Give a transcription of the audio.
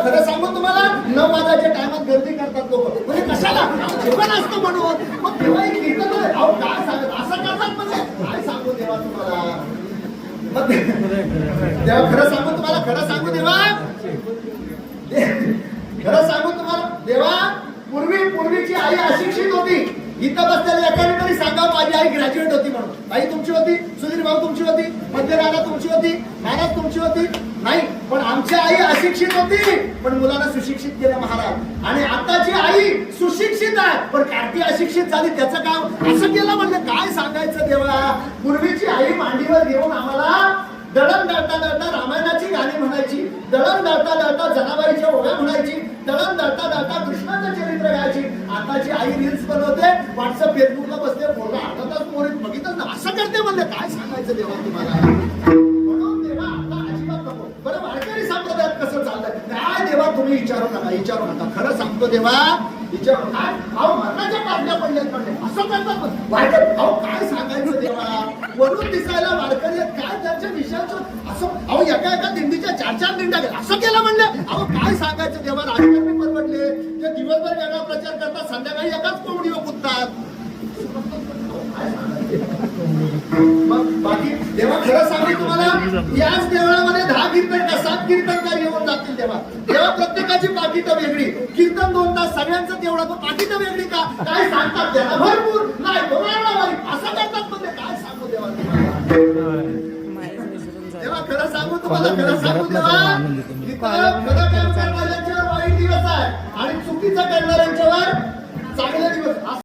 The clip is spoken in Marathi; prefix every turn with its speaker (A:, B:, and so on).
A: खरं सांगू तुम्हाला 9 वाजायच्या टायमात गर्दी करतात लोक, म्हणजे कशाला जेवण असतं म्हणून. मग तेव्हा कीर्तन अहो काय सांगत असं करतात, म्हणजे काय सांगू देवा तुम्हाला. मग तेव्हा खरं सांगू तुम्हाला, खरं सांगू देवा, खरं सांगू तुम्हाला देवा, पूर्वीची आई अशिक्षित होती. इथं बसलेल्या एकाने तरी सांगा माझी आई ग्रॅज्युएट होती म्हणून. आई तुमची होती, सुधीर भाऊ तुमची होती, मध्यराधा तुमची होती, महाराज तुमची होती नाही. पण आमची आई अशिक्षित होती पण मुलांना सुशिक्षित केलं महाराज. आणि आताची आई सुशिक्षित आहे पण कार्ती अशिक्षित झाली, त्याचं काम असं केलं म्हणजे काय सांगायचं देवा. पूर्वीची आई मांडीवर घेऊन आम्हाला दळण दळता दळता रामायणाची गाणी म्हणायची, दळण दळता दळता जनाबाईच्या ओव्या म्हणायची, दळण दळता दळता कृष्णाचं चरित्र गायची. आताची आई रील्स बनवते, व्हॉट्सअप फेसबुकला बसते, फोटो अर्धा तास मोरीत बघितलं ना असं करते म्हणजे काय सांगायचं देवा तुम्हाला. म्हणून देवा आता अजिबात नको. बरं वारकरी संप्रदायात कसं चाललंय काय देवा तुम्ही विचारू नका. खरं सांगतो देवा, विचारू काय अहो मरणाच्या पाठल्या पडल्यात पडले असं करतात वारकरी. अहो काय सांगायचं देवा, वरून दिसायला वारकरी काय त्यांच्या विषयाचं असं. अहो एका दिंडीच्या 4 दिंड्या गेल्या असं केलं म्हणले. अहो काय सांगायचं देवा, राजकारणी परवडले ते दिवसभर वेगळा प्रचार करतात, संध्याकाळी एकाच कोंबडीवर कुदतात. मग बाकी देवा खरं सांगू तुम्हाला, याच देवळामध्ये 10 कीर्तनकार 7 कीर्तनकार येऊन जातील देवा. देवा प्रत्येकाची पाकिटं वेगळी, कीर्तन 2 तास सगळ्यांचं तेवढं पाकिटं वेगळी का काय सांगतात देवा. भरपूर नाही असं करतात म्हणजे काय सांगू देवा तुम्हाला. देवा खरं सांगू तुम्हाला, खरं सांगू देवा, खरं काम करणाऱ्यांच्यावर वाईट दिवस आहे आणि चुकीचं करणाऱ्यांच्यावर चांगले दिवस.